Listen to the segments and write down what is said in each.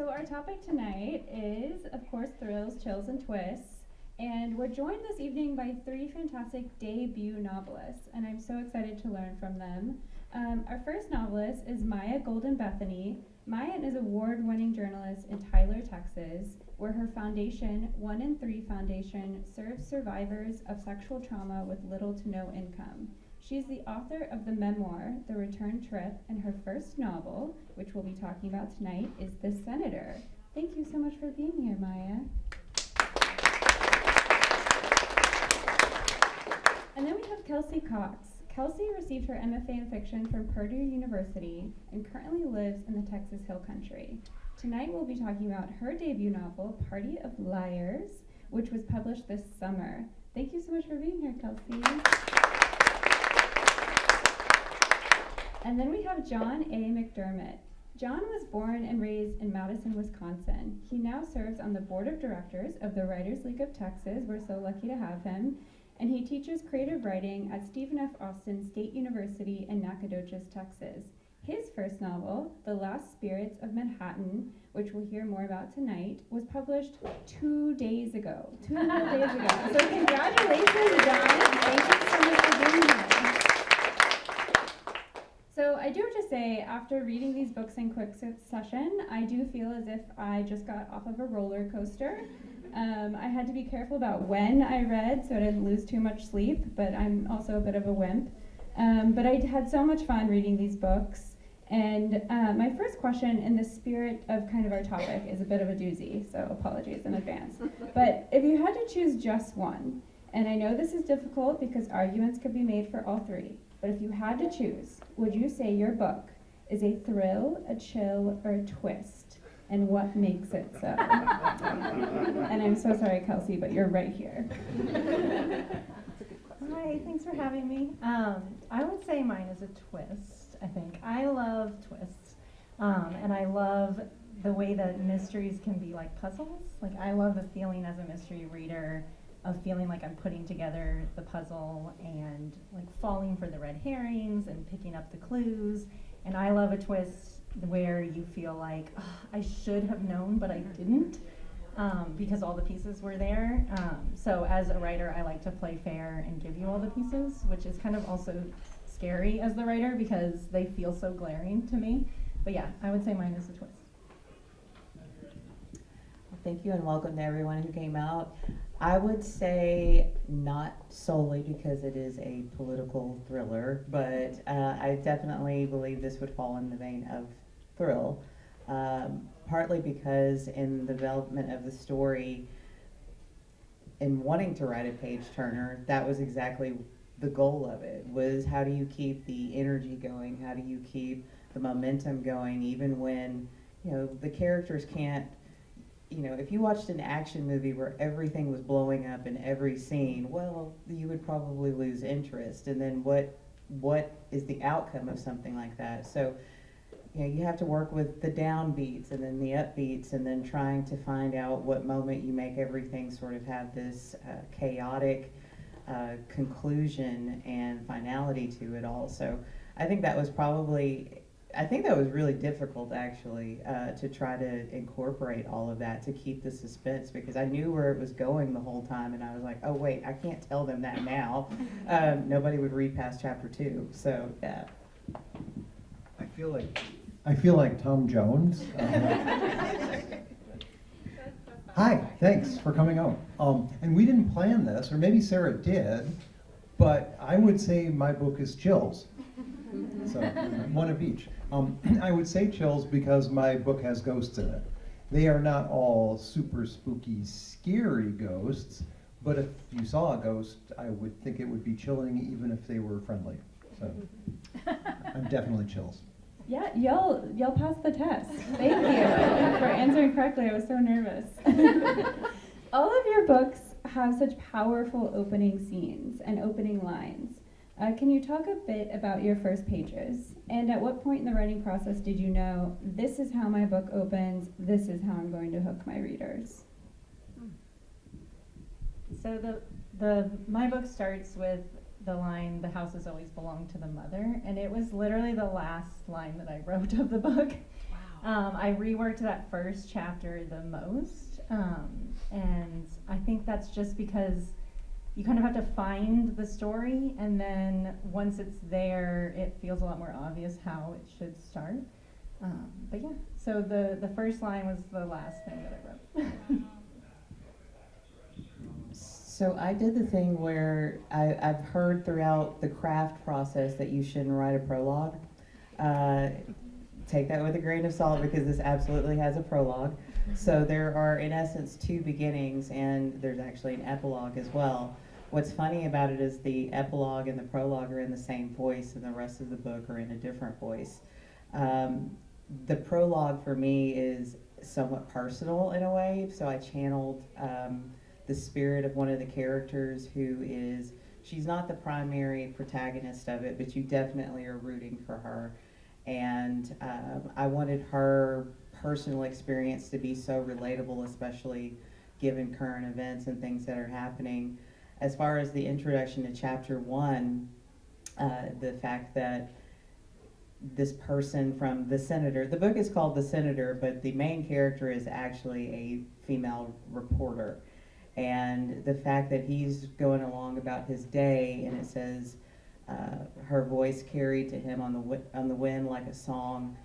So our topic tonight is, of course, thrills, chills, and twists. And we're joined this evening by three fantastic debut novelists, and I'm so excited to learn from them. Our first novelist is Golden Bethany. Maya is an award-winning journalist in Tyler, Texas, where her foundation, 1 in 3 Foundation, serves survivors of sexual trauma with little to no income. She's the author of the memoir, The Return Trip, and her first novel, which we'll be talking about tonight, is The Senator. Thank you so much for being here, Maya. And then we have Kelsey Cox. Kelsey received her MFA in fiction from Purdue University and currently lives in the Texas Hill Country. Tonight we'll be talking about her debut novel, Party of Liars, which was published this summer. Thank you so much for being here, Kelsey. And then we have John A. McDermott. John was born and raised in Madison, Wisconsin. He now serves on the board of directors of the Writers League of Texas. We're so lucky to have him. And he teaches creative writing at Stephen F. Austin State University in Nacogdoches, Texas. His first novel, The Last Spirits of Manhattan, which we'll hear more about tonight, was published 2 days ago. 2 days ago. So congratulations, John. Thank you so much for being here. So I do have to say, after reading these books in quick succession, I do feel as if I just got off of a roller coaster. I had to be careful about when I read so I didn't lose too much sleep, but I'm also a bit of a wimp. But I had so much fun reading these books. And my first question, in the spirit of kind of our topic, is a bit of a doozy, so apologies in advance. But if you had to choose just one, and I know this is difficult because arguments could be made for all three, but if you had to choose, would you say your book is a thrill, a chill, or a twist? And what makes it so? And I'm so sorry, Kelsey, but you're right here. Hi, thanks for having me. I would say mine is a twist, I think. I love twists. And I love the way that mysteries can be like puzzles. Like, I love the feeling as a mystery reader of feeling like I'm putting together the puzzle and like falling for the red herrings and picking up the clues. And I love a twist where you feel like, oh, I should have known, but I didn't, because all the pieces were there. So as a writer, I like to play fair and give you all the pieces, which is kind of also scary as the writer because they feel so glaring to me. But yeah, I would say mine is a twist. Thank you and welcome to everyone who came out. I would say not solely because it is a political thriller, but I definitely believe this would fall in the vein of thrill, partly because in the development of the story, in wanting to write a page turner, that was exactly the goal of it, was how do you keep the energy going, how do you keep the momentum going, even when, you know, the characters can't. You know, if you watched an action movie where everything was blowing up in every scene, well, you would probably lose interest. And then what is the outcome of something like that? So, you know, you have to work with the downbeats and then the upbeats and then trying to find out what moment you make everything sort of have this chaotic conclusion and finality to it all. So I think that was really difficult, actually, to try to incorporate all of that to keep the suspense, because I knew where it was going the whole time, and I was like, oh wait, I can't tell them that now. Nobody would read past chapter 2, so yeah. I feel like Tom Jones. Hi, thanks for coming out. And we didn't plan this, or maybe Sarah did, but I would say my book is chills. So one of each. I would say chills because my book has ghosts in it. They are not all super spooky, scary ghosts, but if you saw a ghost, I would think it would be chilling even if they were friendly. So I'm definitely chills. Yeah, y'all passed the test. Thank you for answering correctly. I was so nervous. All of your books have such powerful opening scenes and opening lines. Can you talk a bit about your first pages? And at what point in the writing process did you know, this is how my book opens, this is how I'm going to hook my readers? So my book starts with the line, "The house has always belonged to the mother," and it was literally the last line that I wrote of the book. I reworked that first chapter the most, and I think that's just because you kind of have to find the story, and then once it's there, it feels a lot more obvious how it should start. But yeah, so the first line was the last thing that I wrote. So I did the thing where I've heard throughout the craft process that you shouldn't write a prologue. Take that with a grain of salt because this absolutely has a prologue. So there are, in essence, two beginnings, and there's actually an epilogue as well. What's funny about it is the epilogue and the prologue are in the same voice, and the rest of the book are in a different voice. The prologue for me is somewhat personal in a way, so I channeled the spirit of one of the characters who is, she's not the primary protagonist of it, but you definitely are rooting for her. And I wanted her personal experience to be so relatable, especially given current events and things that are happening. As far as the introduction to chapter 1, the fact that this person from The Senator, the book is called The Senator, but the main character is actually a female reporter. And the fact that he's going along about his day, and it says, her voice carried to him on the wind like a song.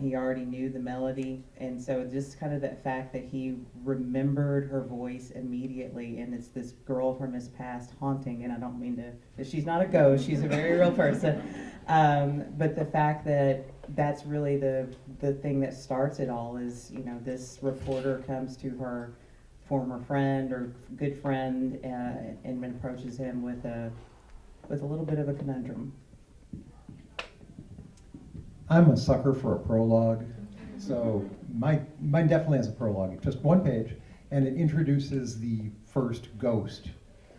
He already knew the melody, and so just kind of that fact that he remembered her voice immediately, and it's this girl from his past haunting, and I don't mean to, she's not a ghost, she's a very real person, but the fact that that's really the thing that starts it all is, you know, this reporter comes to her former friend or good friend and approaches him with a little bit of a conundrum. I'm a sucker for a prologue, so mine definitely has a prologue, just one page, and it introduces the first ghost.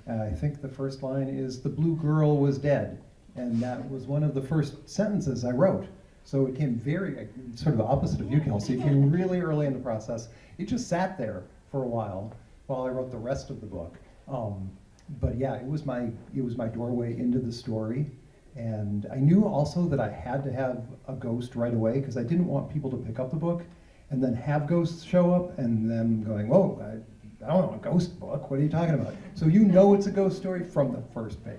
I think the first line is, "The blue girl was dead," and that was one of the first sentences I wrote. So it came very, sort of the opposite of you, Kelsey. It came really early in the process. It just sat there for a while I wrote the rest of the book. But yeah, it was my doorway into the story. And I knew also that I had to have a ghost right away because I didn't want people to pick up the book and then have ghosts show up and them going, "Whoa, I don't know a ghost book, what are you talking about?" So you know it's a ghost story from the first page.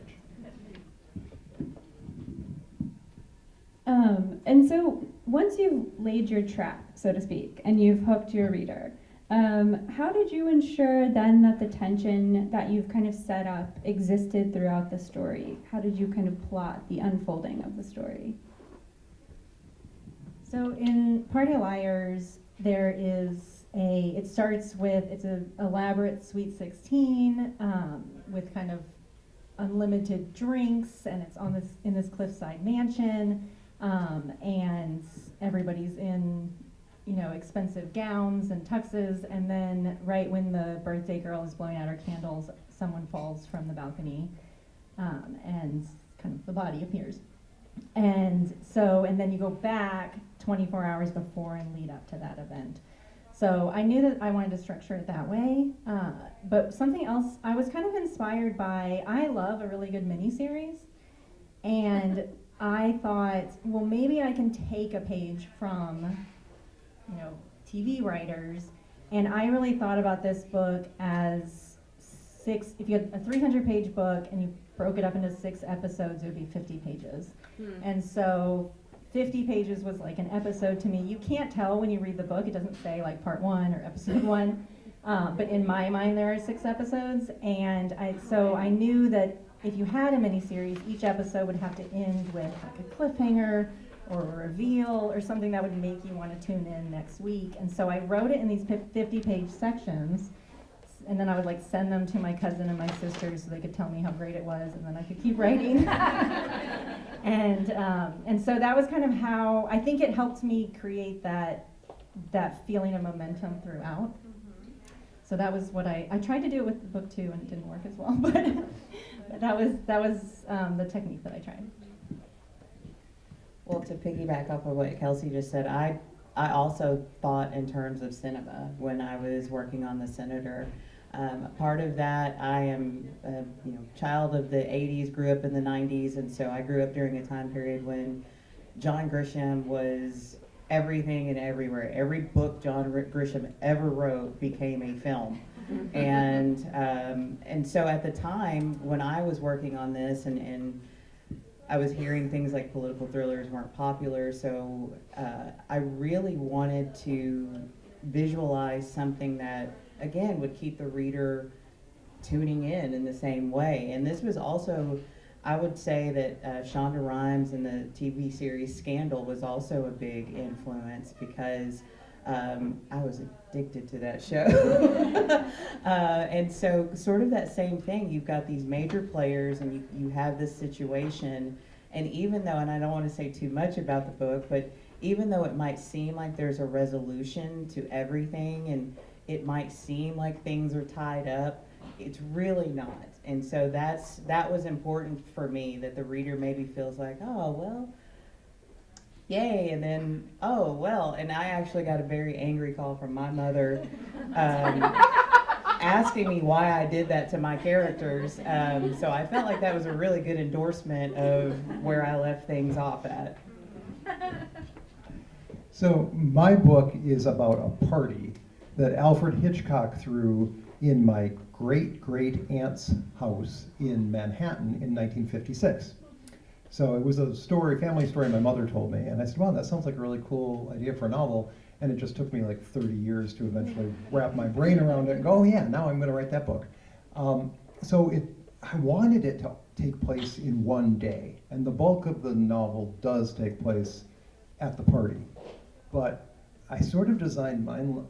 And so once you've laid your trap, so to speak, and you've hooked your reader, how did you ensure then that the tension that you've kind of set up existed throughout the story? How did you kind of plot the unfolding of the story? So in Party of Liars, it starts with, it's an elaborate Sweet 16 with kind of unlimited drinks, and it's in this cliffside mansion, and everybody's in, you know, expensive gowns and tuxes, and then right when the birthday girl is blowing out her candles, someone falls from the balcony, and kind of the body appears. And then you go back 24 hours before and lead up to that event. So I knew that I wanted to structure it that way, but something else I was kind of inspired by, I love a really good miniseries, and I thought, well, maybe I can take a page from, you know, TV writers, and I really thought about this book as if you had a 300-page book and you broke it up into 6 episodes, it would be 50 pages. And so 50 pages was like an episode to me. You can't tell when you read the book, it doesn't say like part 1 or episode 1, but in my mind there are 6 episodes, and so I knew that if you had a miniseries, each episode would have to end with like a cliffhanger or a reveal or something that would make you want to tune in next week. And so I wrote it in these 50-page sections, and then I would like send them to my cousin and my sister so they could tell me how great it was, and then I could keep writing. And so that was kind of how, I think it helped me create that feeling of momentum throughout. So that was what I tried to do it with the book too, and it didn't work as well, but that was the technique that I tried. Well, to piggyback off of what Kelsey just said, I also thought in terms of cinema when I was working on The Senator. Part of that, I am a child of the 80s, grew up in the 90s, and so I grew up during a time period when John Grisham was everything and everywhere. Every book John Grisham ever wrote became a film. And so at the time when I was working on this, and I was hearing things like political thrillers weren't popular, so I really wanted to visualize something that, again, would keep the reader tuning in the same way. And this was also, I would say that Shonda Rhimes in the TV series Scandal was also a big influence, because I was addicted to that show. And so sort of that same thing, you've got these major players and you have this situation, and even though, and I don't want to say too much about the book, but even though it might seem like there's a resolution to everything and it might seem like things are tied up, it's really not. And so that was important for me, that the reader maybe feels like, oh, well, yay, and then, oh, well, and I actually got a very angry call from my mother asking me why I did that to my characters. So I felt like that was a really good endorsement of where I left things off at. So my book is about a party that Alfred Hitchcock threw in my great-great-aunt's house in Manhattan in 1956. So it was a story, family story my mother told me, and I said, wow, that sounds like a really cool idea for a novel, and it just took me like 30 years to eventually wrap my brain around it and go, oh yeah, now I'm gonna write that book. I wanted it to take place in one day, and the bulk of the novel does take place at the party. But I sort of designed mine,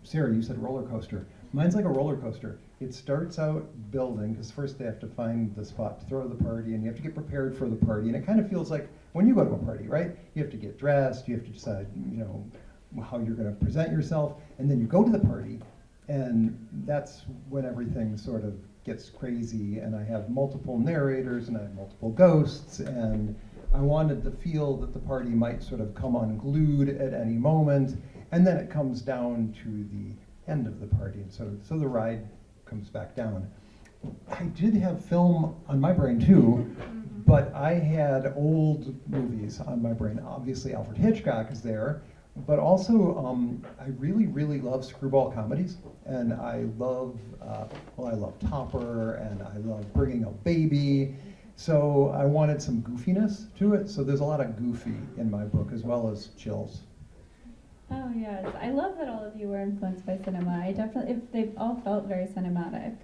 Sarah, you said roller coaster. Mine's like a roller coaster. It starts out building, because first they have to find the spot to throw the party, and you have to get prepared for the party. And it kind of feels like when you go to a party, right? You have to get dressed, you have to decide, how you're going to present yourself, and then you go to the party, and that's when everything sort of gets crazy. And I have multiple narrators, and I have multiple ghosts, and I wanted to feel that the party might sort of come unglued at any moment, and then it comes down to the end of the party, and so the ride comes back down. I did have film on my brain too, but I had old movies on my brain. Obviously Alfred Hitchcock is there, but also I really love screwball comedies, and I love Topper, and I love Bringing Up Baby. So I wanted some goofiness to it, so there's a lot of goofy in my book as well as chills. Oh yes, I love that all of you were influenced by cinema. They've all felt very cinematic.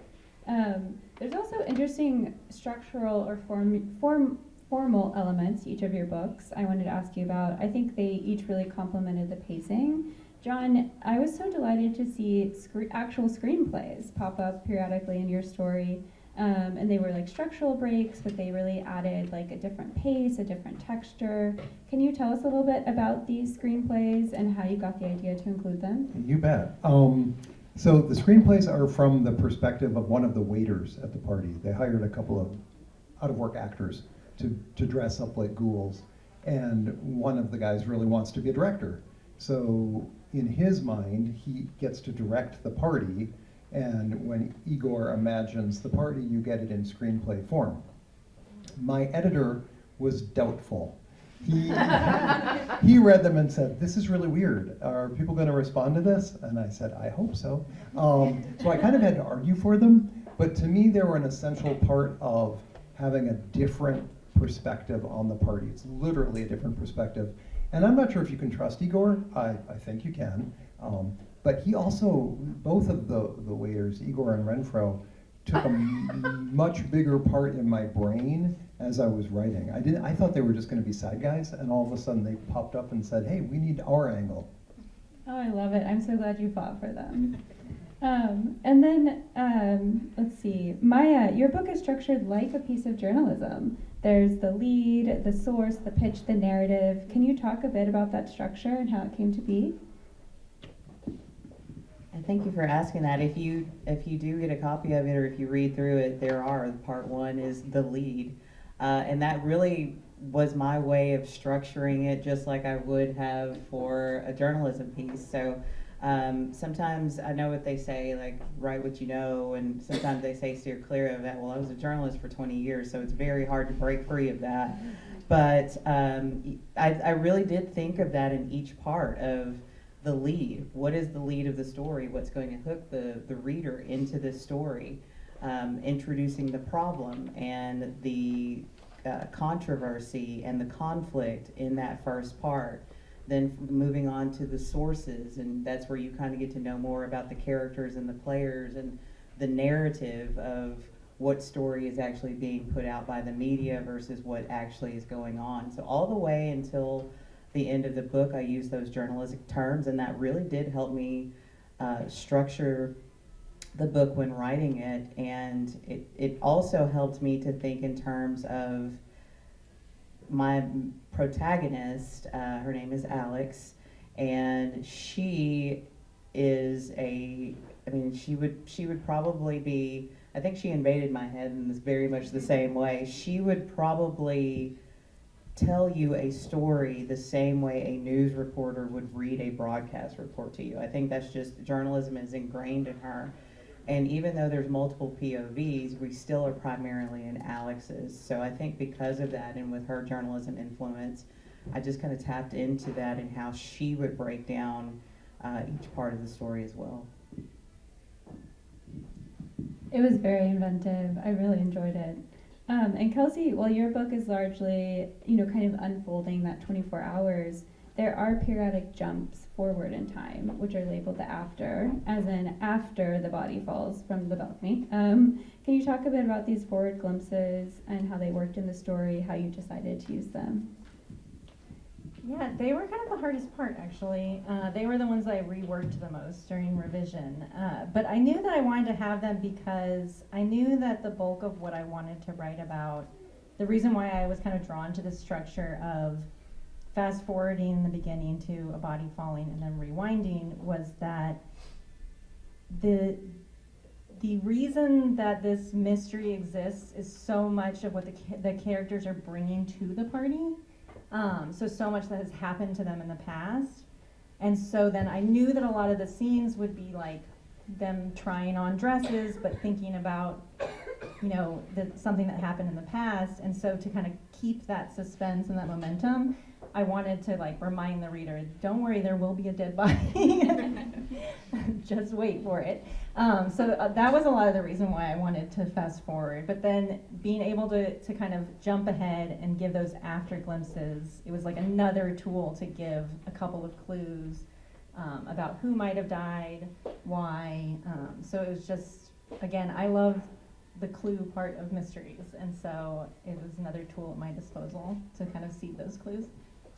There's also interesting structural or formal elements to each of your books I wanted to ask you about. I think they each really complemented the pacing. John, I was so delighted to see actual screenplays pop up periodically in your story. And they were like structural breaks, but they really added like a different pace, a different texture. Can you tell us a little bit about these screenplays and how you got the idea to include them? You bet. So the screenplays are from the perspective of one of the waiters at the party. They hired a couple of out-of-work actors to dress up like ghouls, and one of the guys really wants to be a director. So in his mind, he gets to direct the party. And when Igor imagines the party, you get it in screenplay form. My editor was doubtful. He read them and said, this is really weird. Are people going to respond to this? And I said, I hope so. So I kind of had to argue for them, but to me, they were an essential part of having a different perspective on the party. It's literally a different perspective. And I'm not sure if you can trust Igor. I think you can. But he also, both of the waiters, Igor and Renfro, took a much bigger part in my brain as I was writing. I thought they were just going to be side guys, and all of a sudden they popped up and said, hey, we need our angle. Oh, I love it. I'm so glad you fought for them. And then, let's see. Maya, your book is structured like a piece of journalism. There's the lead, the source, the pitch, the narrative. Can you talk a bit about that structure and how it came to be? And thank you for asking that. If you do get a copy of it, or if you read through it, part one is the lead. And that really was my way of structuring it, just like I would have for a journalism piece. So sometimes I know what they say, like write what you know, and sometimes they say steer clear of that. Well, I was a journalist for 20 years, so it's very hard to break free of that. But I really did think of that in each part of the lead. What is the lead of the story? What's going to hook the reader into this story? Introducing the problem and the controversy and the conflict in that first part. Then moving on to the sources, and that's where you kind of get to know more about the characters and the players and the narrative of what story is actually being put out by the media versus what actually is going on. So all the way until the end of the book, I use those journalistic terms, and that really did help me structure the book when writing it. And it also helped me to think in terms of my protagonist. Her name is Alex, and she is she would probably be, I think she invaded my head in this very much the same way. She would probably tell you a story the same way a news reporter would read a broadcast report to you. I think that's just, journalism is ingrained in her. And even though there's multiple POVs, we still are primarily in Alex's. So I think because of that, and with her journalism influence, I just kind of tapped into that and how she would break down each part of the story as well. It was very inventive. I really enjoyed it. And Kelsey, while your book is largely, kind of unfolding that 24 hours, there are periodic jumps forward in time, which are labeled the after, as in after the body falls from the balcony. Can you talk a bit about these forward glimpses and how they worked in the story, how you decided to use them? Yeah, they were kind of the hardest part, actually. They were the ones that I reworked the most during revision. But I knew that I wanted to have them because I knew that the bulk of what I wanted to write about, the reason why I was kind of drawn to this structure of fast forwarding the beginning to a body falling and then rewinding, was that the reason that this mystery exists is so much of what the characters are bringing to the party. So much that has happened to them in the past. And so then I knew that a lot of the scenes would be like them trying on dresses, but thinking about, something that happened in the past. And so to kind of keep that suspense and that momentum, I wanted to remind the reader, don't worry, there will be a dead body. Just wait for it. So that was a lot of the reason why I wanted to fast forward. But then being able to kind of jump ahead and give those after glimpses, it was like another tool to give a couple of clues about who might have died, why. So it was just, again, I love the clue part of mysteries. And so it was another tool at my disposal to kind of seed those clues.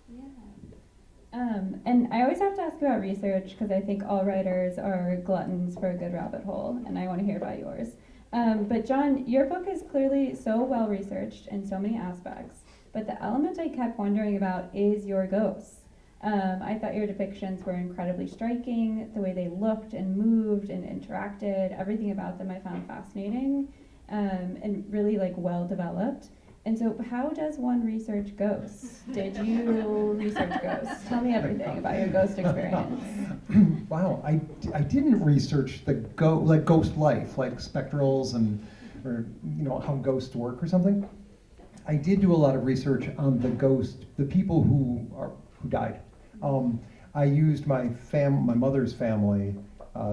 Yeah. And I always have to ask about research because I think all writers are gluttons for a good rabbit hole, and I want to hear about yours. But John, your book is clearly so well researched in so many aspects, but the element I kept wondering about is your ghosts. I thought your depictions were incredibly striking, the way they looked and moved and interacted, everything about them I found fascinating and really well developed. And so how does one research ghosts? Did you research ghosts? Tell me everything about your ghost experience. Wow, I didn't research the ghost life, like spectrals or how ghosts work or something. I did do a lot of research on the people who died. I used my mother's family.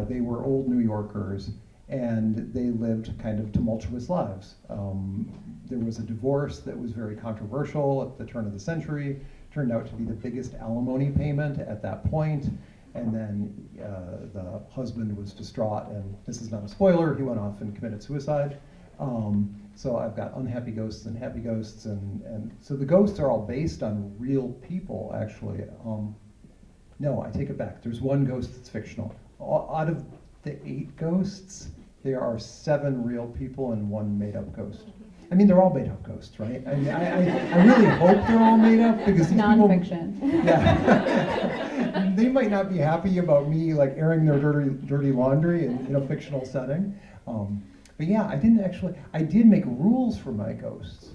They were old New Yorkers, and they lived kind of tumultuous lives. There was a divorce that was very controversial at the turn of the century, turned out to be the biggest alimony payment at that point, and then the husband was distraught, and this is not a spoiler, he went off and committed suicide. So I've got unhappy ghosts and happy ghosts, and so the ghosts are all based on real people, actually. No, I take it back. There's one ghost that's fictional. Out of the 8 ghosts, there are 7 real people and 1 made-up ghost. I mean, they're all made-up ghosts, right? I mean, I really hope they're all made up because these Non-fiction. people, yeah, they might not be happy about me airing their dirty laundry in a fictional setting. But yeah, I did make rules for my ghosts.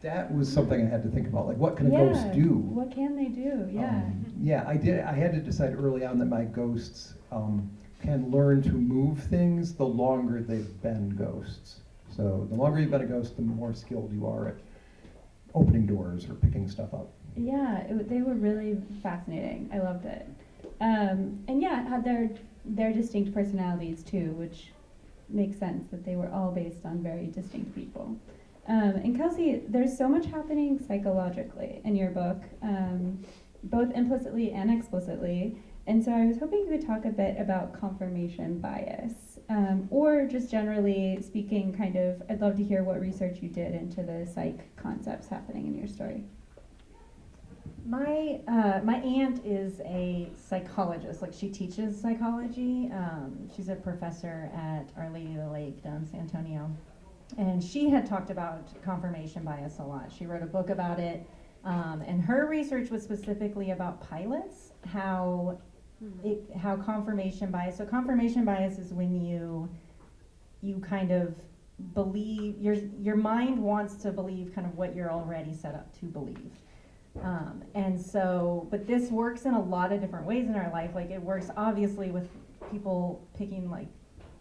That was something I had to think about. What can a ghost do? What can they do? Yeah. Yeah, I did. I had to decide early on that my ghosts can learn to move things the longer they've been ghosts. So the longer you've been a ghost, the more skilled you are opening doors or picking stuff up. Yeah, they were really fascinating. I loved it. And yeah, it had their distinct personalities too, which makes sense that they were all based on very distinct people. And Kelsey, there's so much happening psychologically in your book, both implicitly and explicitly. And so I was hoping you could talk a bit about confirmation bias, or just generally speaking, kind of, I'd love to hear what research you did into the psych concepts happening in your story. My aunt is a psychologist, like she teaches psychology. She's a professor at Our Lady of the Lake down in San Antonio. And she had talked about confirmation bias a lot. She wrote a book about it. And her research was specifically about pilots, how confirmation bias, so confirmation bias is when you kind of believe, your mind wants to believe kind of what you're already set up to believe. And so, but this works in a lot of different ways in our life. Like it works obviously with people picking like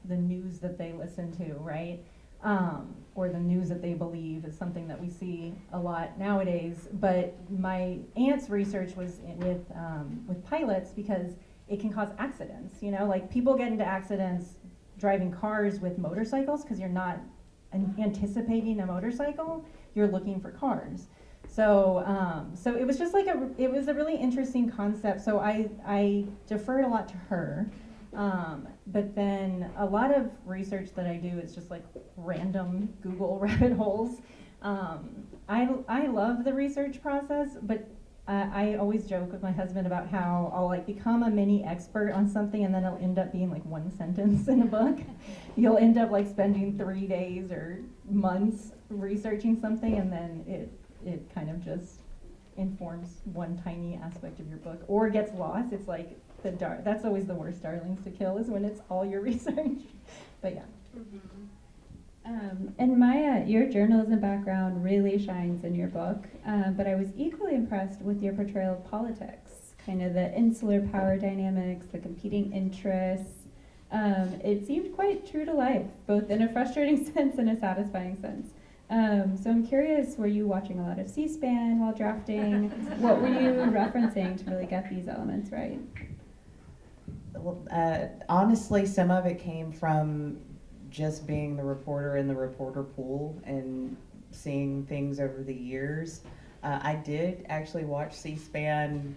the news that they listen to, right? Or the news that they believe is something that we see a lot nowadays. But my aunt's research was with pilots because it can cause accidents. You know, like people get into accidents driving cars with motorcycles because you're not anticipating a motorcycle. You're looking for cars. So it was just like it was a really interesting concept. So I deferred a lot to her. But then a lot of research that I do is just like random Google rabbit holes. I love the research process, but I always joke with my husband about how I'll like become a mini expert on something and then it'll end up being like one sentence in a book. You'll end up like spending 3 days or months researching something and then it kind of just informs one tiny aspect of your book or gets lost. It's like that's always the worst darlings to kill is when it's all your research. But yeah. And Maya, your journalism background really shines in your book, but I was equally impressed with your portrayal of politics, kind of the insular power dynamics, the competing interests. It seemed quite true to life, both in a frustrating sense and a satisfying sense. So I'm curious, were you watching a lot of C-SPAN while drafting? What were you referencing to really get these elements right? Well, honestly, some of it came from just being the reporter in the reporter pool and seeing things over the years. I did actually watch C-SPAN,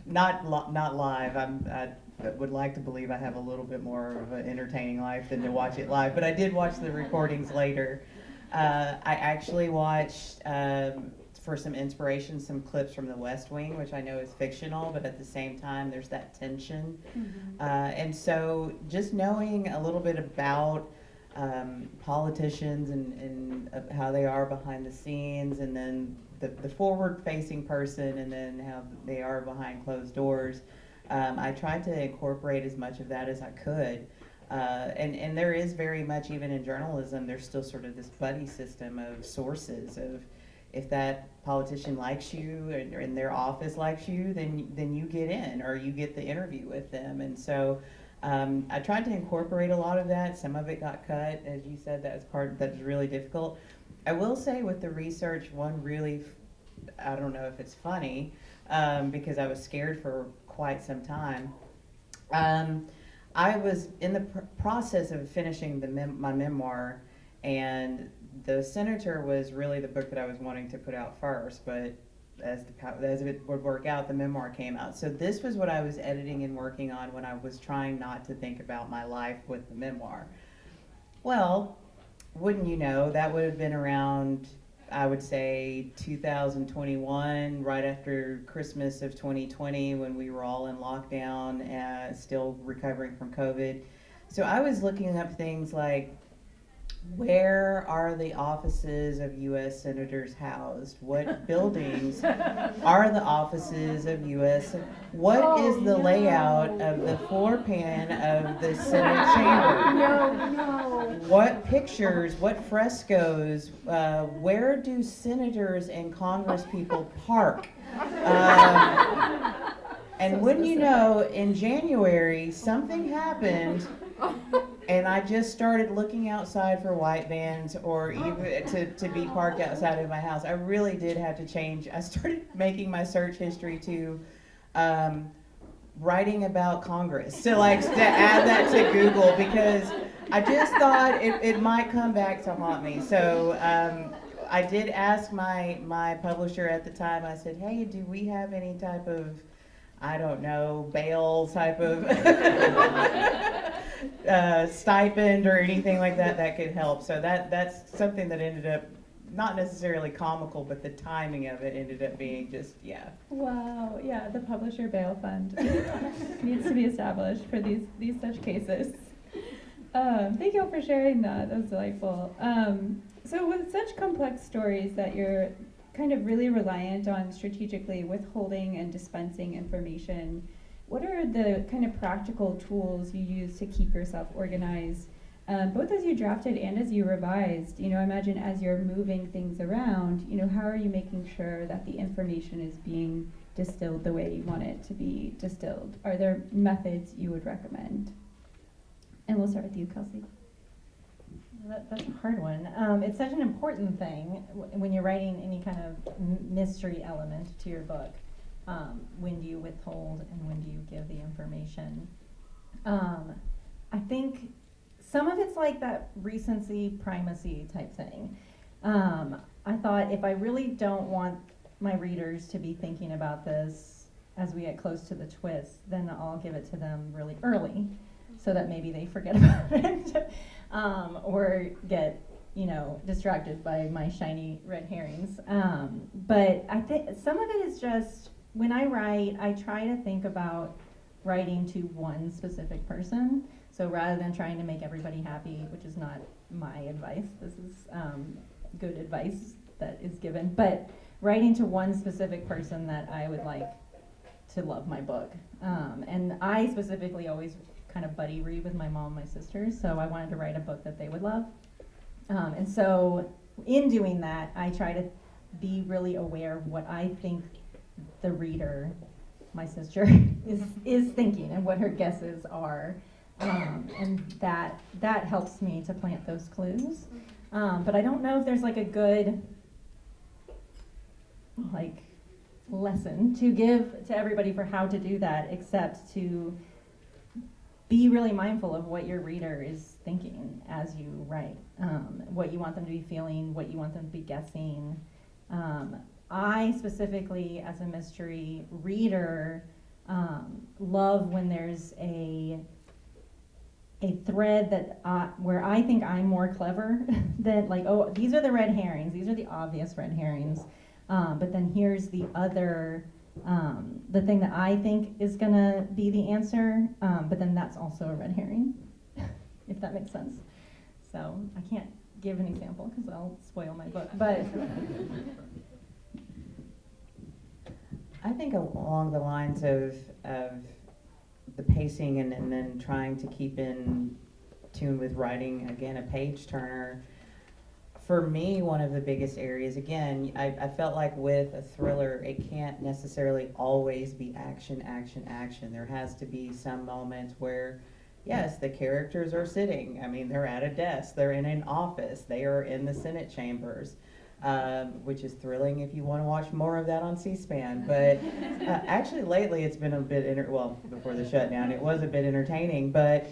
not live. I would like to believe I have a little bit more of an entertaining life than to watch it live, but I did watch the recordings later. I actually watched, for some inspiration, some clips from The West Wing, which I know is fictional, but at the same time, there's that tension. Mm-hmm. And so just knowing a little bit about politicians and how they are behind the scenes, and then the forward-facing person, and then how they are behind closed doors, I tried to incorporate as much of that as I could. And there is very much, even in journalism, there's still sort of this buddy system of sources of, if that politician likes you and their office likes you, then you get in or you get the interview with them. And so I tried to incorporate a lot of that. Some of it got cut, as you said. That was really difficult. I will say with the research, one really, I don't know if it's funny, because I was scared for quite some time. I was in the process of finishing my memoir, and The Senator was really the book that I was wanting to put out first, but as it would work out, the memoir came out. So this was what I was editing and working on when I was trying not to think about my life with the memoir. Well, wouldn't you know, that would have been around, I would say, 2021, right after Christmas of 2020, when we were all in lockdown, still recovering from COVID. So I was looking up things like, where are the offices of U.S. senators housed? What buildings are the offices of U.S. What is the layout of the floor plan of the Senate chamber? No. What pictures, what frescoes, where do senators and congresspeople park? And wouldn't you know, in January, something happened, and I just started looking outside for white vans or even to be parked outside of my house. I really did have to change. I started making my search history to writing about Congress, to add that to Google, because I just thought it might come back to haunt me. So I did ask my publisher at the time. I said, hey, do we have any type of, I don't know, bail type of stipend or anything like that could help? So that's something that ended up not necessarily comical, but the timing of it ended up being just, yeah. Wow, yeah, the publisher bail fund needs to be established for these such cases. Thank you all for sharing that. That was delightful. So with such complex stories that you're kind of really reliant on strategically withholding and dispensing information, what are the kind of practical tools you use to keep yourself organized, both as you drafted and as you revised? You know, I imagine as you're moving things around, you know, how are you making sure that the information is being distilled the way you want it to be distilled? Are there methods you would recommend? And we'll start with you, Kelsey. That's a hard one. It's such an important thing when you're writing any kind of mystery element to your book. When do you withhold and when do you give the information? I think some of it's like that recency, primacy type thing. I thought if I really don't want my readers to be thinking about this as we get close to the twist, then I'll give it to them really early, so that maybe they forget about it or get, you know, distracted by my shiny red herrings. But I think some of it is just, when I write, I try to think about writing to one specific person. So rather than trying to make everybody happy, which is not my advice, this is good advice that is given, but writing to one specific person that I would like to love my book. And I specifically always kind of buddy read with my mom and my sisters, so I wanted to write a book that they would love. And so in doing that, I try to be really aware of what I think the reader, my sister, is thinking and what her guesses are. And that helps me to plant those clues. But I don't know if there's like a good lesson to give to everybody for how to do that, except to be really mindful of what your reader is thinking as you write, what you want them to be feeling, what you want them to be guessing. I specifically, as a mystery reader, love when there's a thread that where I think I'm more clever than, like, oh, these are the red herrings, these are the obvious red herrings, but then here's the other, the thing that I think is gonna be the answer, but then that's also a red herring, if that makes sense. So I can't give an example because I'll spoil my book, but I think along the lines of the pacing and then trying to keep in tune with writing, again, a page turner. For me, one of the biggest areas, again, I felt like with a thriller, it can't necessarily always be action, action, action. There has to be some moments where, yes, the characters are sitting. I mean, they're at a desk, they're in an office, they are in the Senate chambers. Which is thrilling if you want to watch more of that on C-SPAN. But actually lately it's been a bit, before the shutdown, it was a bit entertaining. But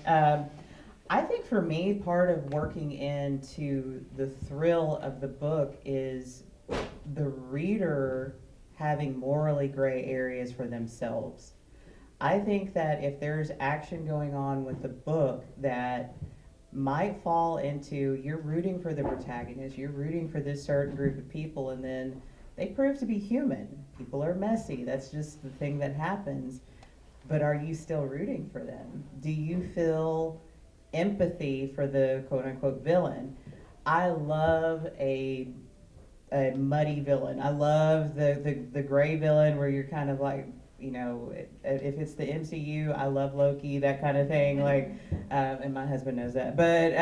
I think for me, part of working into the thrill of the book is the reader having morally gray areas for themselves. I think that if there's action going on with the book that might fall into, you're rooting for the protagonist, you're rooting for this certain group of people, and then they prove to be human. People are messy, that's just the thing that happens. But are you still rooting for them? Do you feel empathy for the quote-unquote villain? I love a muddy villain. I love the gray villain where you're kind of like, you know, if it's the MCU, I love Loki, that kind of thing, like, and my husband knows that. But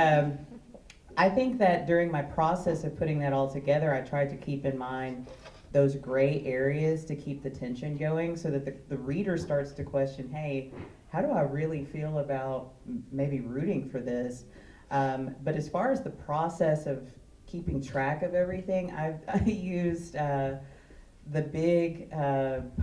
I think that during my process of putting that all together, I tried to keep in mind those gray areas to keep the tension going so that the reader starts to question, hey, how do I really feel about maybe rooting for this? But as far as the process of keeping track of everything, I used the big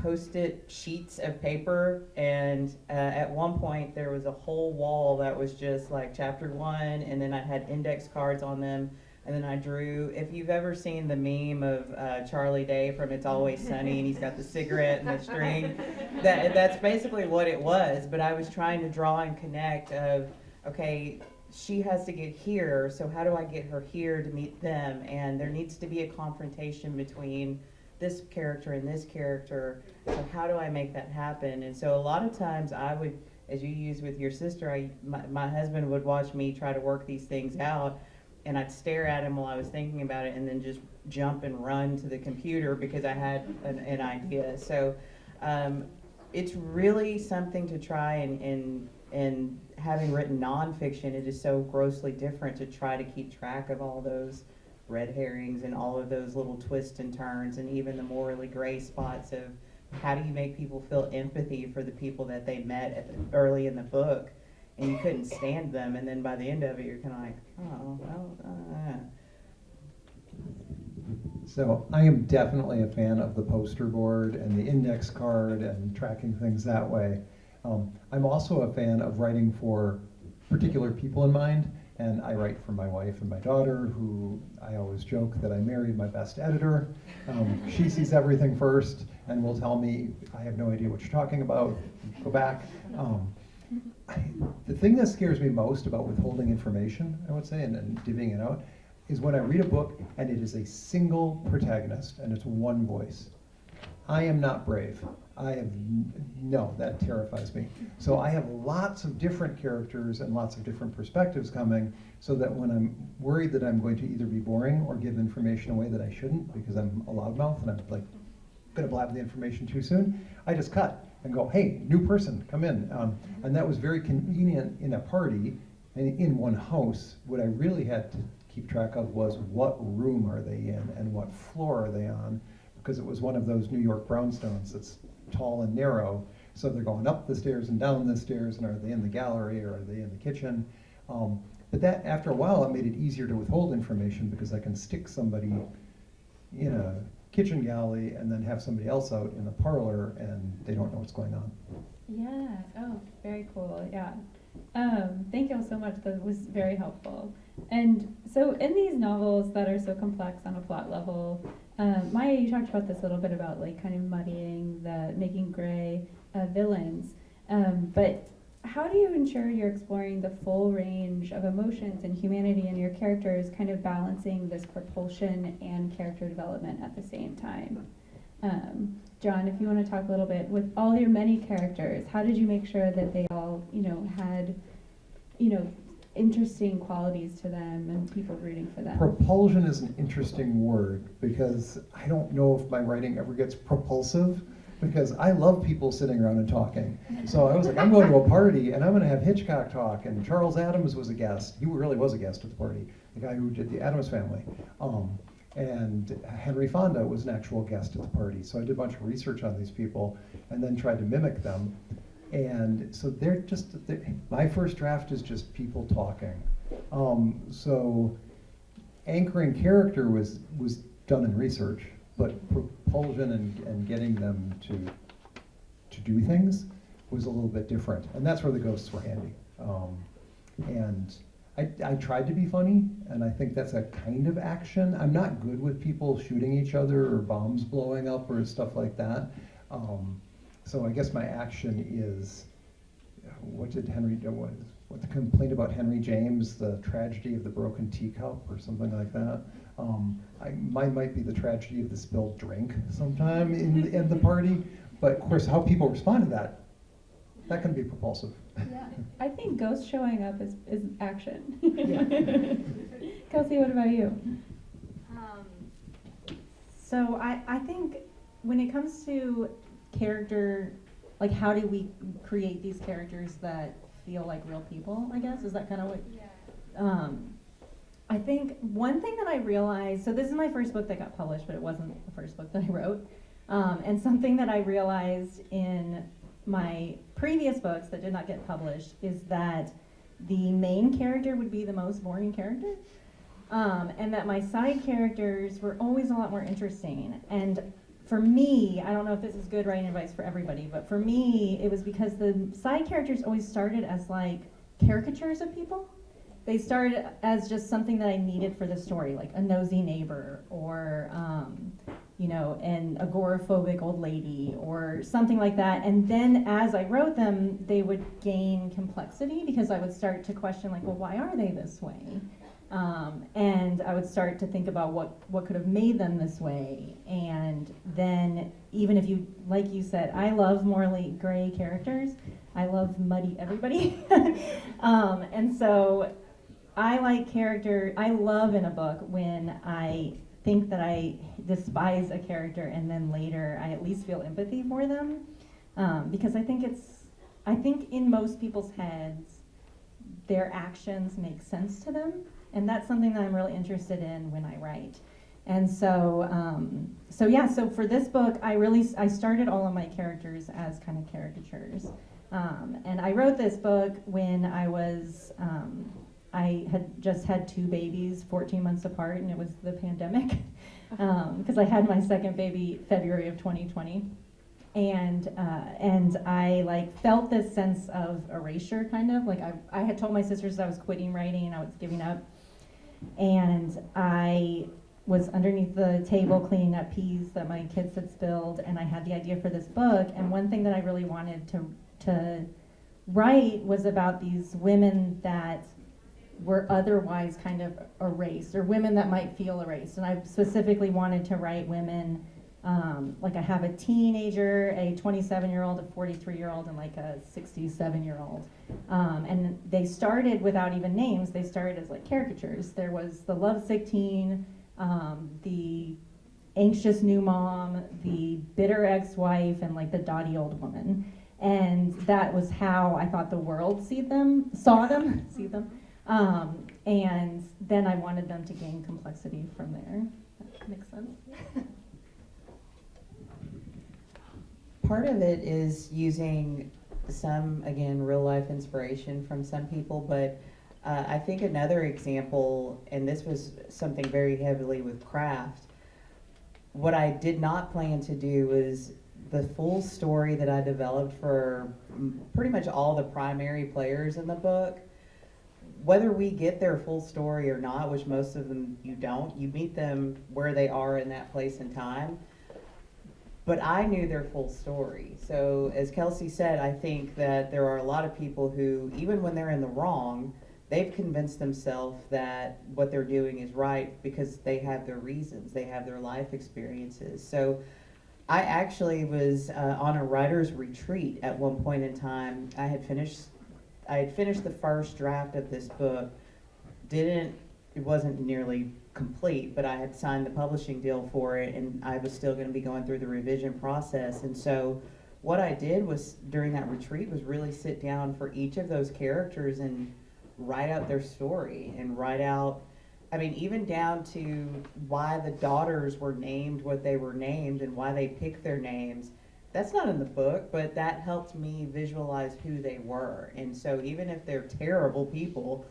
Post-it sheets of paper, and at one point there was a whole wall that was just like chapter 1, and then I had index cards on them, and then I drew, if you've ever seen the meme of Charlie Day from It's Always Sunny, and he's got the cigarette and the string, that's basically what it was. But I was trying to draw and connect of, okay, she has to get here, so how do I get her here to meet them? And there needs to be a confrontation between this character and this character, so how do I make that happen? And so a lot of times I would, as you use with your sister, my husband would watch me try to work these things out, and I'd stare at him while I was thinking about it, and then just jump and run to the computer because I had an idea. So it's really something to try, and having written nonfiction, it is so grossly different to try to keep track of all those red herrings and all of those little twists and turns, and even the morally gray spots of how do you make people feel empathy for the people that they met early in the book, and you couldn't stand them, and then by the end of it you're kind of like, oh, well, So I am definitely a fan of the poster board and the index card and tracking things that way. I'm also a fan of writing for particular people in mind, and I write for my wife and my daughter, who I always joke that I married my best editor. She sees everything first and will tell me, I have no idea what you're talking about, go back. The thing that scares me most about withholding information, I would say, and divvying it out, is when I read a book and it is a single protagonist and it's one voice. I am not brave. No, that terrifies me. So I have lots of different characters and lots of different perspectives coming, so that when I'm worried that I'm going to either be boring or give information away that I shouldn't because I'm a loudmouth and I'm like going to blab the information too soon, I just cut and go, hey, new person, come in. And that was very convenient in a party and in one house. What I really had to keep track of was what room are they in and what floor are they on, because it was one of those New York brownstones that's tall and narrow, so they're going up the stairs and down the stairs, and are they in the gallery or are they in the kitchen? But that, after a while, it made it easier to withhold information because I can stick somebody in a kitchen galley and then have somebody else out in the parlor and they don't know what's going on. Yeah, oh, very cool, yeah. Thank you all so much, that was very helpful. And so in these novels that are so complex on a plot level, Maya, you talked about this a little bit about like kind of muddying making gray villains, but how do you ensure you're exploring the full range of emotions and humanity in your characters, kind of balancing this propulsion and character development at the same time? John, if you want to talk a little bit, with all your many characters, how did you make sure that they all, had, interesting qualities to them and people rooting for them? Propulsion is an interesting word because I don't know if my writing ever gets propulsive, because I love people sitting around and talking. So I was like, I'm going to a party and I'm going to have Hitchcock talk, and Charles Addams was a guest. He really was a guest at the party, the guy who did the Addams Family. And Henry Fonda was an actual guest at the party. So I did a bunch of research on these people and then tried to mimic them. And so my first draft is just people talking. So anchoring character was done in research, but propulsion and getting them to do things was a little bit different. And that's where the ghosts were handy. And I tried to be funny, and I think that's a kind of action. I'm not good with people shooting each other or bombs blowing up or stuff like that. So I guess my action is, what the complaint about Henry James, the tragedy of the broken teacup or something like that. Mine might be the tragedy of the spilled drink sometime in the party, but of course how people respond to that can be propulsive. Yeah, I think ghost showing up is action. Yeah. Kelsey, what about you? So I think when it comes to character, like how do we create these characters that feel like real people, I guess? Is that kind of what? Yeah. I think one thing that I realized, so this is my first book that got published, but it wasn't the first book that I wrote. And something that I realized in my previous books that did not get published is that the main character would be the most boring character. And that my side characters were always a lot more interesting. And for me, I don't know if this is good writing advice for everybody, but for me, it was because the side characters always started as like caricatures of people. They started as just something that I needed for the story, like a nosy neighbor or, you know, an agoraphobic old lady or something like that. And then as I wrote them, they would gain complexity because I would start to question, like, well, why are they this way? And I would start to think about what could have made them this way. And then even if you, like you said, I love morally gray characters. I love muddy everybody. And so I love in a book when I think that I despise a character and then later I at least feel empathy for them. Because I think in most people's heads, their actions make sense to them. And that's something that I'm really interested in when I write. And so for this book, I started all of my characters as kind of caricatures. And I wrote this book when I had just had 2 babies 14 months apart, and it was the pandemic, because I had my second baby February of 2020. And I like felt this sense of erasure, kind of like I had told my sisters that I was quitting writing and I was giving up. And I was underneath the table cleaning up peas that my kids had spilled, and I had the idea for this book. And one thing that I really wanted to write was about these women that were otherwise kind of erased, or women that might feel erased. And I specifically wanted to write women, like I have a teenager, a 27-year-old, a 43-year-old, and like a 67-year-old. And they started without even names. They started as like caricatures. There was the lovesick teen, the anxious new mom, the bitter ex-wife, and like the dotty old woman. And that was how I thought the world saw them. And then I wanted them to gain complexity from there. That makes sense. Part of it is using some, again, real life inspiration from some people, but I think another example, and this was something very heavily with craft, what I did not plan to do was the full story that I developed for pretty much all the primary players in the book. Whether we get their full story or not, which most of them you don't, you meet them where they are in that place and time. But I knew their full story. So as Kelsey said, I think that there are a lot of people who, even when they're in the wrong, they've convinced themselves that what they're doing is right because they have their reasons, they have their life experiences. So I actually was on a writer's retreat at one point in time. I had finished the first draft of this book. It wasn't nearly complete, but I had signed the publishing deal for it, and I was still going to be going through the revision process. And so what I did was during that retreat was really sit down for each of those characters and write out their story and write out, I mean, even down to why the daughters were named what they were named and why they picked their names. That's not in the book, but that helped me visualize who they were. And so even if they're terrible people,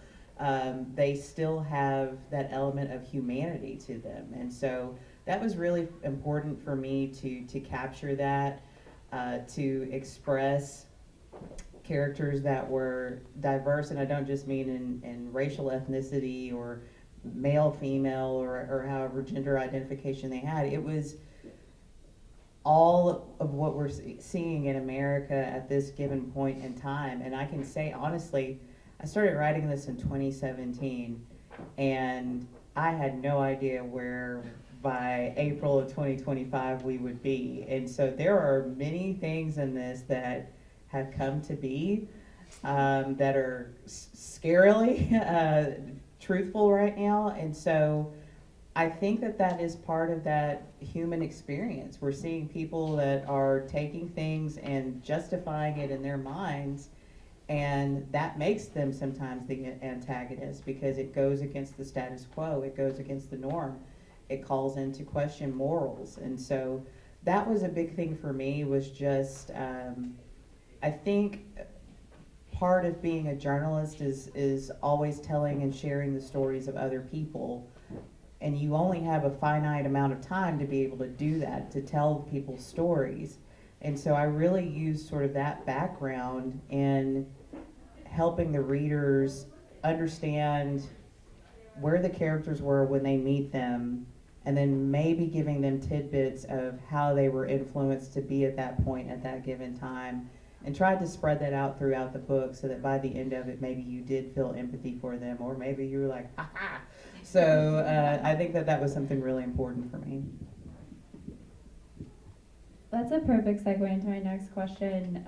they still have that element of humanity to them. And so that was really important for me to capture that, to express characters that were diverse. And I don't just mean in racial ethnicity or male, female, or however gender identification they had. It was all of what we're seeing in America at this given point in time. And I can say honestly, I started writing this in 2017, and I had no idea where by April of 2025 we would be. And so there are many things in this that have come to be that are scarily truthful right now. And so I think that is part of that human experience. We're seeing people that are taking things and justifying it in their minds And that makes them sometimes the antagonist because it goes against the status quo, it goes against the norm, it calls into question morals. And so that was a big thing for me, was just, I think part of being a journalist is always telling and sharing the stories of other people. And you only have a finite amount of time to be able to do that, to tell people's stories. And so I really used sort of that background in helping the readers understand where the characters were when they meet them, and then maybe giving them tidbits of how they were influenced to be at that point at that given time, and tried to spread that out throughout the book so that by the end of it, maybe you did feel empathy for them, or maybe you were like, ha ha. So I think that was something really important for me. That's a perfect segue into my next question.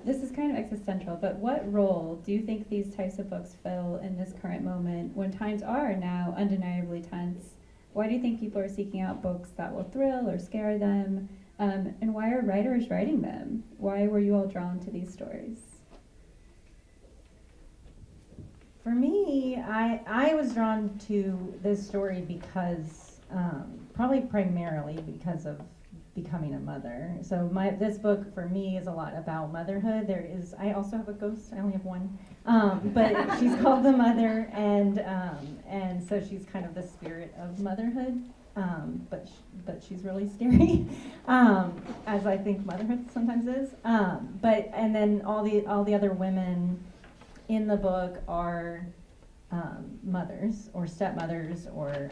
This is kind of existential, but what role do you think these types of books fill in this current moment when times are now undeniably tense? Why do you think people are seeking out books that will thrill or scare them? And why are writers writing them? Why were you all drawn to these stories? For me, I was drawn to this story because, probably primarily because of becoming a mother. So this book for me is a lot about motherhood. I also have a ghost. I only have one, but she's called the Mother, and so she's kind of the spirit of motherhood. But she's really scary, as I think motherhood sometimes is. And then all the other women in the book are mothers or stepmothers or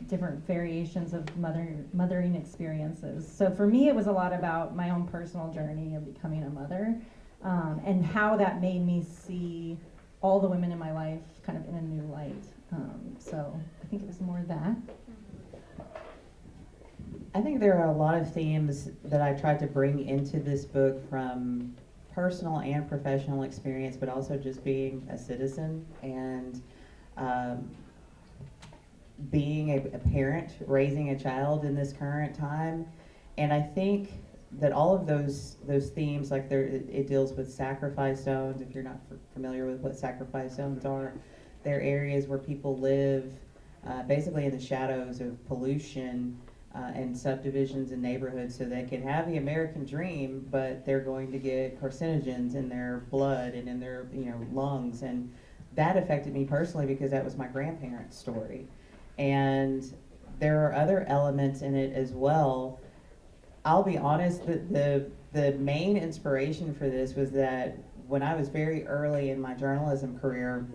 different variations of mothering experiences. So for me, it was a lot about my own personal journey of becoming a mother, and how that made me see all the women in my life kind of in a new light. So I think it was more that. I think there are a lot of themes that I tried to bring into this book from personal and professional experience, but also just being a citizen and being a parent, raising a child in this current time. And I think that all of those themes, like it deals with sacrifice zones. If you're not familiar with what sacrifice zones are, they're areas where people live basically in the shadows of pollution and subdivisions and neighborhoods, so they can have the American dream, but they're going to get carcinogens in their blood and in their lungs. And that affected me personally because that was my grandparents' story. And there are other elements in it as well. I'll be honest, the main inspiration for this was that when I was very early in my journalism career,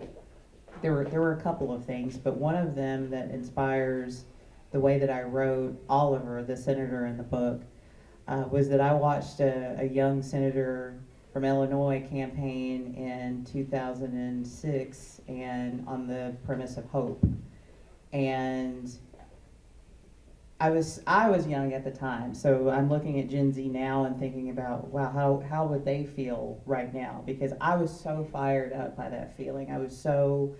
there were a couple of things, but one of them that inspires the way that I wrote Oliver, the senator in the book, was that I watched a young senator from Illinois campaign in 2006, and on the premise of hope. And I was young at the time, so I'm looking at Gen Z now and thinking about, wow, how would they feel right now? Because I was so fired up by that feeling. I was so,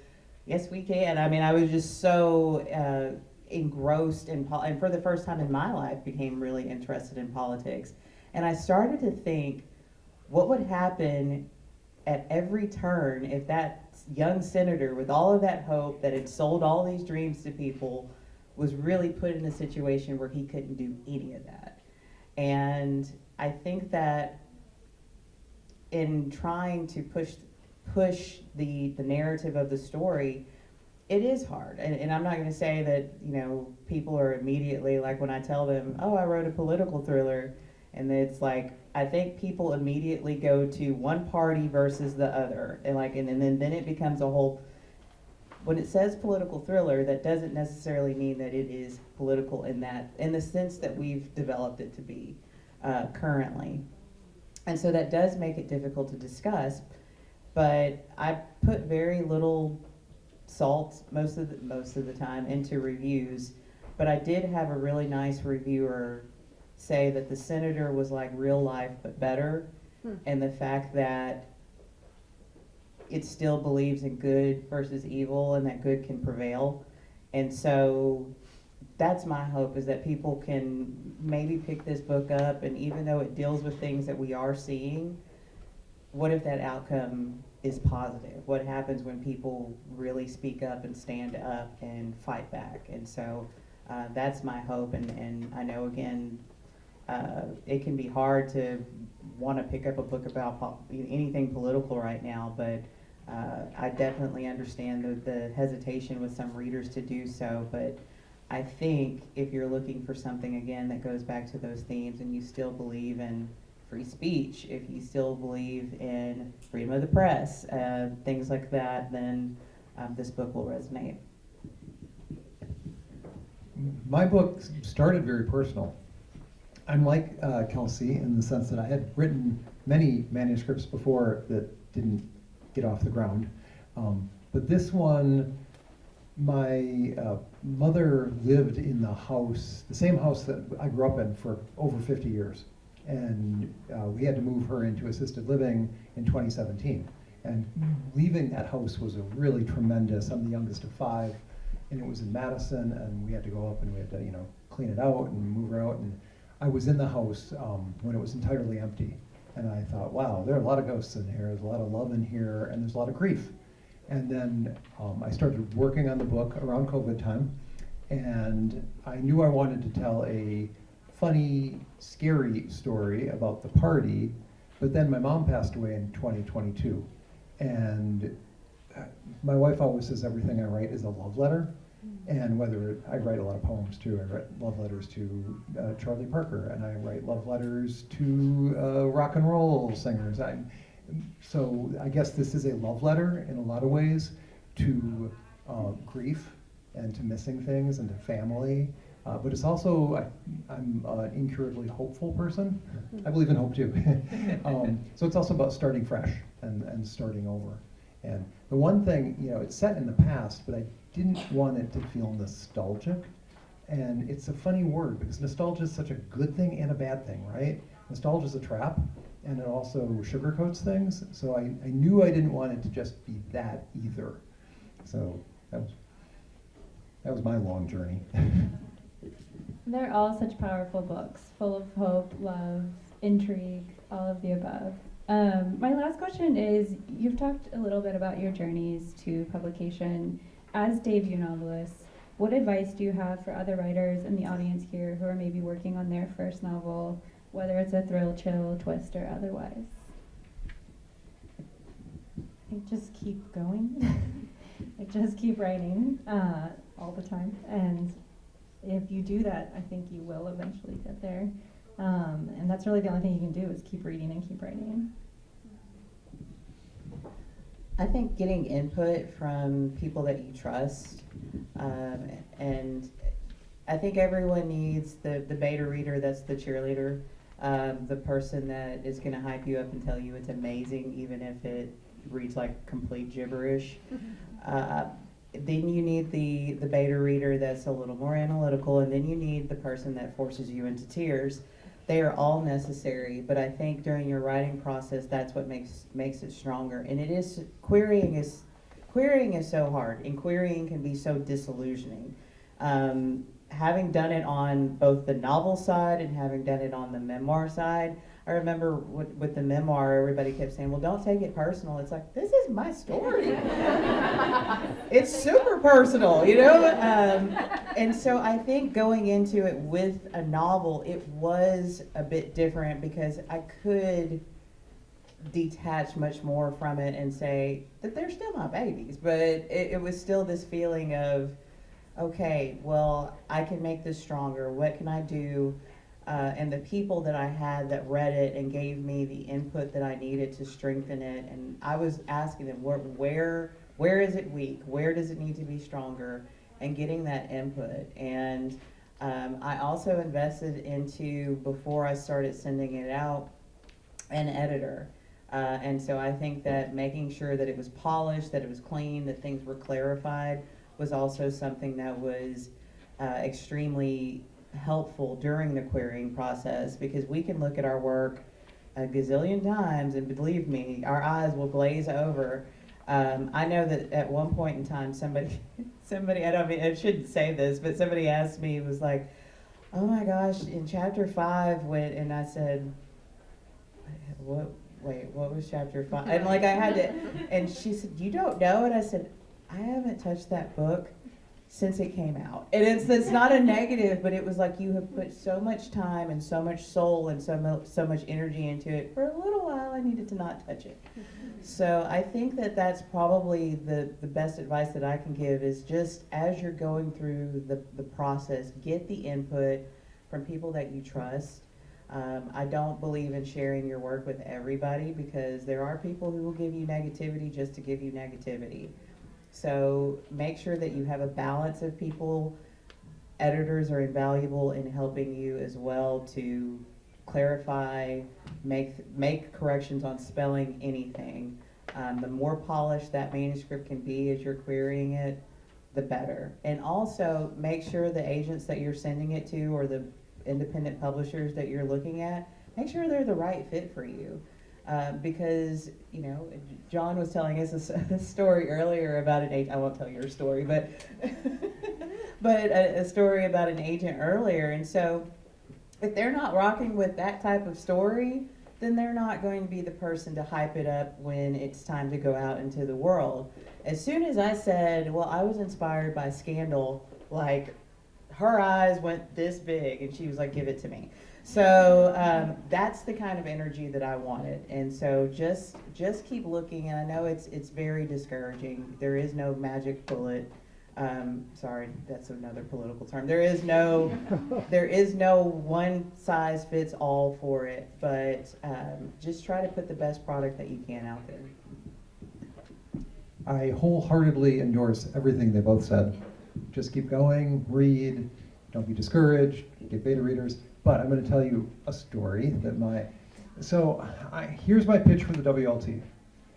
yes we can. I mean, I was just so engrossed in and for the first time in my life became really interested in politics. And I started to think, what would happen at every turn if that young senator with all of that hope that had sold all these dreams to people was really put in a situation where he couldn't do any of that. And I think that in trying to push the narrative of the story, it is hard. And I'm not going to say that, people are immediately, like when I tell them, oh, I wrote a political thriller, and it's like, I think people immediately go to one party versus the other. And then it becomes a whole, when it says political thriller, that doesn't necessarily mean that it is political in the sense that we've developed it to be currently. And so that does make it difficult to discuss, but I put very little salt most of the time into reviews, but I did have a really nice reviewer say that the senator was like real life but better, and the fact that it still believes in good versus evil and that good can prevail. And so that's my hope, is that people can maybe pick this book up, and even though it deals with things that we are seeing, what if that outcome is positive? What happens when people really speak up and stand up and fight back? And so that's my hope. And I know, again, it can be hard to want to pick up a book about anything political right now, but I definitely understand the hesitation with some readers to do so. But I think if you're looking for something, again, that goes back to those themes, and you still believe in free speech, if you still believe in freedom of the press, things like that, then this book will resonate. My book started very personal. I'm like Kelsey in the sense that I had written many manuscripts before that didn't get off the ground. But this one, my mother lived in the house, the same house that I grew up in for over 50 years. And we had to move her into assisted living in 2017. And leaving that house was a really tremendous, I'm the youngest of 5, and it was in Madison, and we had to go up and we had to, clean it out and move her out. And I was in the house when it was entirely empty. And I thought, wow, there are a lot of ghosts in here, there's a lot of love in here, and there's a lot of grief. And then I started working on the book around COVID time, and I knew I wanted to tell a funny, scary story about the party, but then my mom passed away in 2022. And my wife always says everything I write is a love letter. And whether I write a lot of poems too, I write love letters to Charlie Parker, and I write love letters to rock and roll singers. So I guess this is a love letter in a lot of ways to grief and to missing things and to family. But it's also, I'm an incurably hopeful person. I believe in hope too. So it's also about starting fresh and starting over. And the one thing, it's set in the past, but I didn't want it to feel nostalgic. And it's a funny word because nostalgia is such a good thing and a bad thing, right? Nostalgia is a trap, and it also sugarcoats things. So I knew I didn't want it to just be that either. So that was my long journey. They're all such powerful books, full of hope, love, intrigue, all of the above. My last question is, you've talked a little bit about your journeys to publication. As debut novelists, what advice do you have for other writers in the audience here who are maybe working on their first novel, whether it's a thrill, chill, twist, or otherwise? Just keep going. Just keep writing all the time. And if you do that, I think you will eventually get there. And that's really the only thing you can do is keep reading and keep writing. I think getting input from people that you trust, and I think everyone needs the beta reader that's the cheerleader, the person that is going to hype you up and tell you it's amazing even if it reads like complete gibberish. Then you need the beta reader that's a little more analytical, and then you need the person that forces you into tears. They are all necessary, but I think during your writing process, that's what makes it stronger. And it is querying is so hard, and querying can be so disillusioning. Having done it on both the novel side and having done it on the memoir side, I remember with the memoir, everybody kept saying, well, don't take it personal. It's like, this is my story. It's super personal, And so I think going into it with a novel, it was a bit different because I could detach much more from it and say that they're still my babies. But it was still this feeling of, okay, well, I can make this stronger. What can I do? And the people that I had that read it and gave me the input that I needed to strengthen it, and I was asking them, where is it weak? Where does it need to be stronger? And getting that input. And I also invested into, before I started sending it out, an editor. And so I think that making sure that it was polished, that it was clean, that things were clarified, was also something that was extremely helpful during the querying process, because we can look at our work a gazillion times and believe me, our eyes will glaze over. I know that at one point in time somebody I shouldn't say this, but somebody asked me, was like, oh my gosh, in chapter 5 and I said, wait, what was chapter 5? And like I had to, and she said, you don't know? And I said, I haven't touched that book since it came out. And it's not a negative, but it was like you have put so much time and so much soul and so much energy into it. For a little while, I needed to not touch it. So I think that's probably the best advice that I can give is just as you're going through the process, get the input from people that you trust. I don't believe in sharing your work with everybody because there are people who will give you negativity just to give you negativity. So make sure that you have a balance of people. Editors are invaluable in helping you as well to clarify, make corrections on spelling, anything. The more polished that manuscript can be as you're querying it, the better. And also make sure the agents that you're sending it to or the independent publishers that you're looking at, make sure they're the right fit for you. Because, you know, John was telling us a story earlier about an agent. I won't tell your story, but a story about an agent earlier. And so if they're not rocking with that type of story, then they're not going to be the person to hype it up when it's time to go out into the world. As soon as I said, well, I was inspired by Scandal, like her eyes went this big and she was like, give it to me. So that's the kind of energy that I wanted. And so just keep looking. And I know it's very discouraging. There is no magic bullet. Sorry, that's another political term. There is no one size fits all for it. But just try to put the best product that you can out there. I wholeheartedly endorse everything they both said. Just keep going, read, don't be discouraged, get beta readers. But I'm going to tell you a story that here's my pitch for the WLT.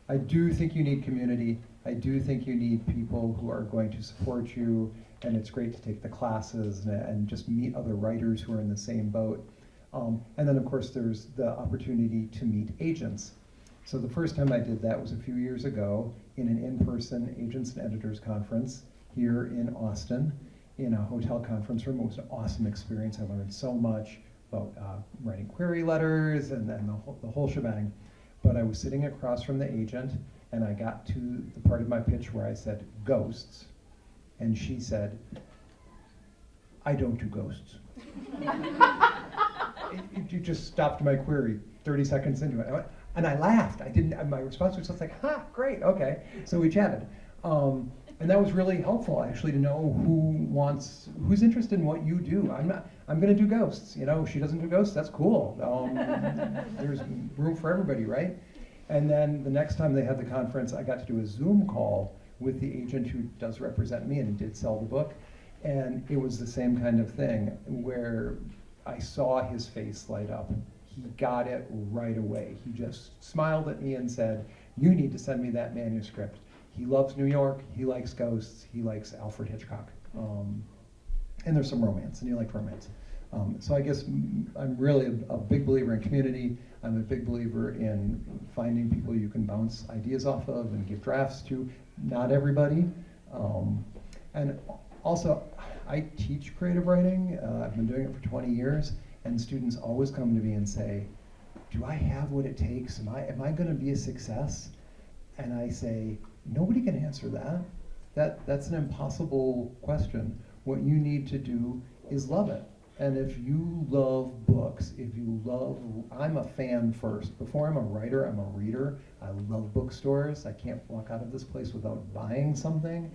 I do think you need community. I do think you need people who are going to support you, and it's great to take the classes and just meet other writers who are in the same boat. And then, of course, there's the opportunity to meet agents. So the first time I did that was a few years ago in an in-person agents and editors conference here in Austin, in a hotel conference room. It was an awesome experience. I learned so much about writing query letters and the whole shebang. But I was sitting across from the agent, and I got to the part of my pitch where I said, ghosts. And she said, I don't do ghosts. It just stopped my query 30 seconds into it. And I laughed. My response was just like, great, okay. So we chatted. And that was really helpful, actually, to know who's interested in what you do. I'm going to do ghosts. You know, she doesn't do ghosts. That's cool. There's room for everybody, right? And then the next time they had the conference, I got to do a Zoom call with the agent who does represent me and did sell the book. And it was the same kind of thing where I saw his face light up. He got it right away. He just smiled at me and said, you need to send me that manuscript. He loves New York, he likes ghosts, he likes Alfred Hitchcock. And there's some romance, and he liked romance. So I guess I'm really a big believer in community. I'm a big believer in finding people you can bounce ideas off of and give drafts to. Not everybody. And also, I teach creative writing. I've been doing it for 20 years, and students always come to me and say, do I have what it takes? Am I going to be a success? And I say, nobody can answer that. That's an impossible question. What you need to do is love it. And if you love books, I'm a fan first. Before I'm a writer, I'm a reader. I love bookstores. I can't walk out of this place without buying something.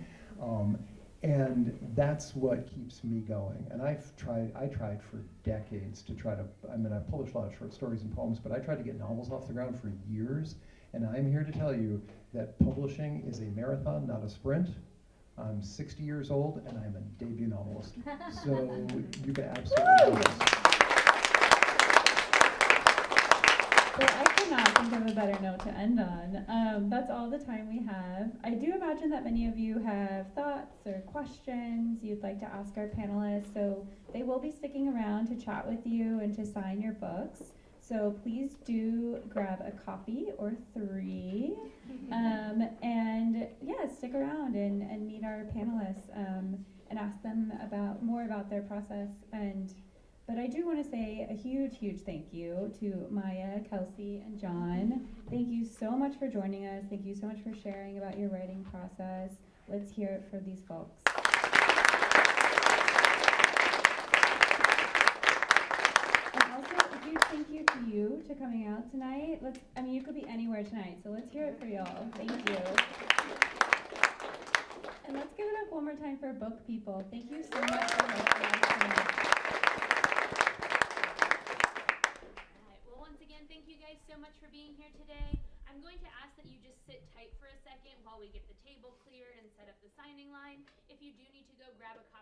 And that's what keeps me going. And I tried for decades to I published a lot of short stories and poems, but I tried to get novels off the ground for years. And I'm here to tell you that publishing is a marathon, not a sprint. I'm 60 years old, and I'm a debut novelist. So you can absolutely do this. Well, I cannot think of a better note to end on. That's all the time we have. I do imagine that many of you have thoughts or questions you'd like to ask our panelists, so they will be sticking around to chat with you and to sign your books. So please do grab a copy or 3, and stick around and meet our panelists and ask them more about their process and But I do want to say a huge, huge thank you to Maya, Kelsey, and John. Thank you so much for joining us. Thank you so much for sharing about your writing process. Let's hear it for these folks. And also a huge thank you to you for coming out tonight. You could be anywhere tonight, so let's hear it for y'all. Thank you. And let's give it up one more time for book people. Thank you so much for hosting us tonight. Once again, thank you guys so much for being here today. I'm going to ask that you just sit tight for a second while we get the table cleared and set up the signing line. If you do need to go grab a copy